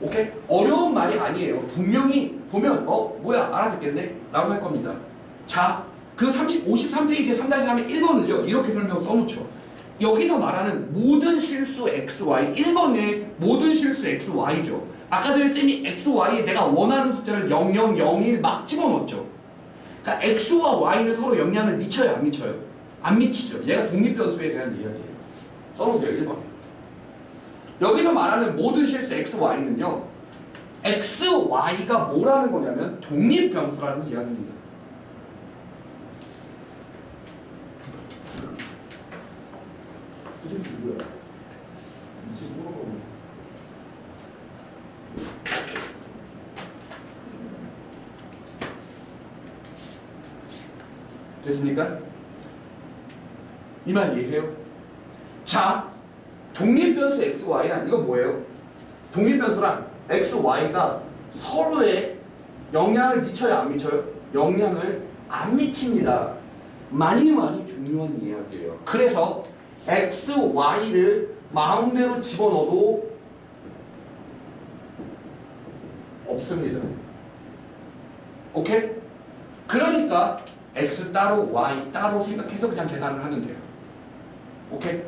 오케이? 어려운 말이 아니에요. 분명히 보면 뭐야 알아듣겠네? 라고 할 겁니다. 자, 그 53페이지에 3-3의 1번을요 이렇게 설명 써놓죠. 여기서 말하는 모든 실수 XY 1번의 모든 실수 XY죠. 아까 전에 쌤이 XY에 내가 원하는 숫자를 0, 0, 0, 1 막 집어넣었죠. 그러니까 X와 Y는 서로 영향을 미쳐요 안 미쳐요? 안 미치죠. 얘가 독립변수에 대한 이야기예요. 써놓으세요 1번에. 여기서 말하는 모든 실수 XY는요 XY가 뭐라는 거냐면 독립변수라는 이야기입니다. 이게 뭐야? 이제 뭐라고? 됐습니까? 이 말 이해해요? 자, 독립변수 XY란 이건 뭐예요? 독립변수란 XY가 서로에 영향을 미쳐요 안 미쳐요? 영향을 안 미칩니다. 많이 중요한 이야기예요. 그래서 XY를 마음대로 집어넣어도 없습니다. 오케이? 그러니까 X 따로 Y 따로 생각해서 그냥 계산을 하면 돼요. 오케이?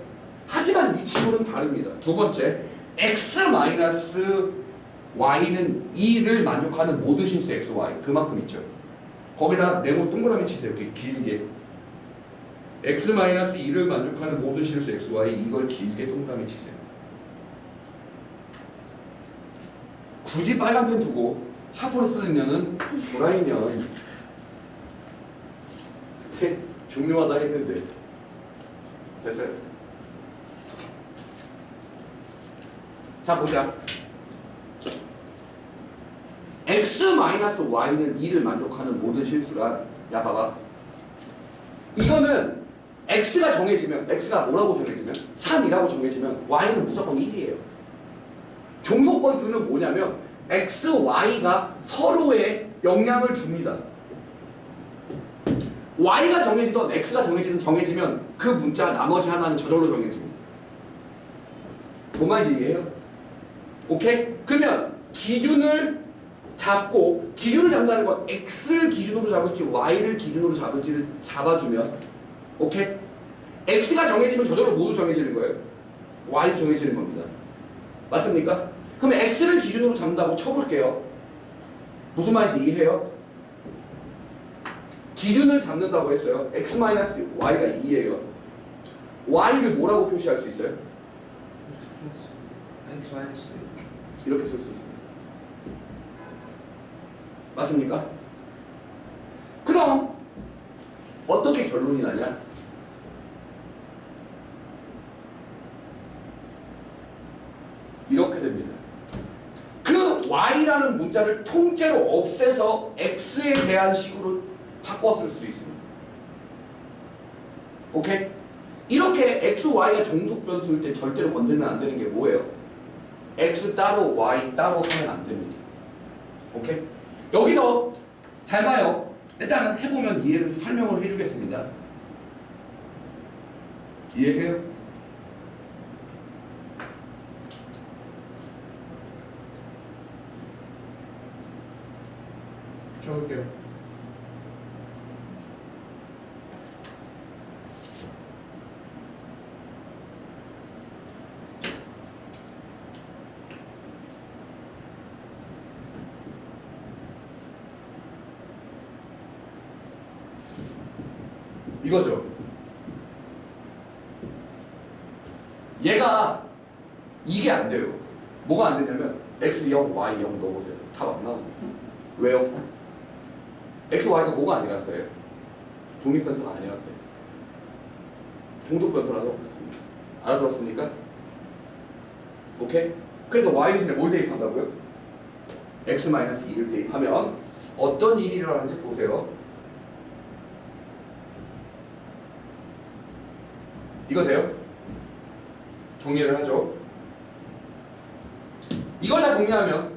하지만 이 친구는 다릅니다. 두 번째, X-Y는 2를 만족하는 모든 실수 XY 그만큼 있죠. 거기다 네모 동그라미 치세요. 이렇게 길게 X-2를 만족하는 모든 실수 XY 이걸 길게 동그라미 치세요. 굳이 빨간 펜 두고 샤프로 쓰는 년은 도라이년 중요하다 했는데 됐어요? 자 보자. X-Y는 2를 만족하는 모든 실수가 야 봐봐 이거는 X가 정해지면 X가 뭐라고 정해지면 3이라고 정해지면 Y는 무조건 1이에요. 종속건수는 뭐냐면 X, Y가 서로에 영향을 줍니다. Y가 정해지던 X가 정해지면 그 문자 나머지 하나는 저절로 정해집니다. 뭔 말인지 이해해요? 오케이? 그러면 기준을 잡고 기준을 잡는다는 건 X를 기준으로 잡을지 Y를 기준으로 잡을지를 잡아주면 오케이? X가 정해지면 저절로 모두 정해지는 거예요. Y도 정해지는 겁니다. 맞습니까? 그럼 X를 기준으로 잡는다고 쳐볼게요. 무슨 말인지 이해해요? 기준을 잡는다고 했어요. X-Y가 2예요. Y를 뭐라고 표시할 수 있어요? X 마이너스 이렇게 쓸 수 있습니다. 맞습니까? 그럼 어떻게 결론이 나냐? 이렇게 됩니다. 그 Y라는 문자를 통째로 없애서 X에 대한 식으로 바꿨을 수 있습니다. 오케이? 이렇게 X, Y가 종속변수일 때 절대로 건들면 안 되는 게 뭐예요? X 따로 Y 따로 하면 안 됩니다. 오케이? 여기서 잘 봐요. 일단 해보면 이해를 설명을 해주겠습니다. 이해해요? 적을게요. 이거죠. 얘가 이게 안 돼요. 뭐가 안 되냐면 X0, Y0 넣어보세요. 답 안 나옵니다. 왜요? X, Y가 뭐가 아니라서요? 독립변수가 아니라서요. 종속변수라서 그렇습니다. 알아들었습니까? 오케이? 그래서 Y 대신에 뭘 대입한다고요? x-2를 대입하면 어떤 일이 일어나는지 보세요. 이거 돼요? 정리를 하죠. 이걸 다 정리하면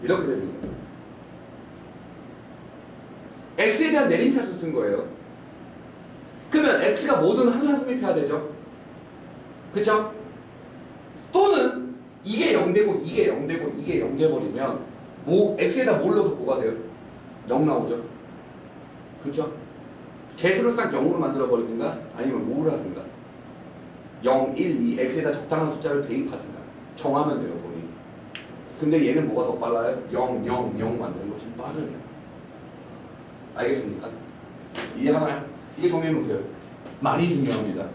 이렇게 됩니다. x에 대한 내림차수 쓴 거예요. 그러면 x가 뭐든 항상 성립해야 되죠. 그쵸? 또는 이게 0되고 이게 0되고 이게 0 돼버리면 뭐 x에다 뭘 넣어도 뭐가 돼요? 0 나오죠. 그쵸? 개수를 싹 0으로 만들어버리든가 아니면 뭐를 하든가 0, 1, 2 x에다 적당한 숫자를 대입하든가 정하면 돼요. 본인이. 근데 얘는 뭐가 더 빨라요? 0, 0, 0 만드는 것이 빠르네요. 알겠습니까? 이해하나요? 이게 정리해 놓으세요. 많이 중요합니다.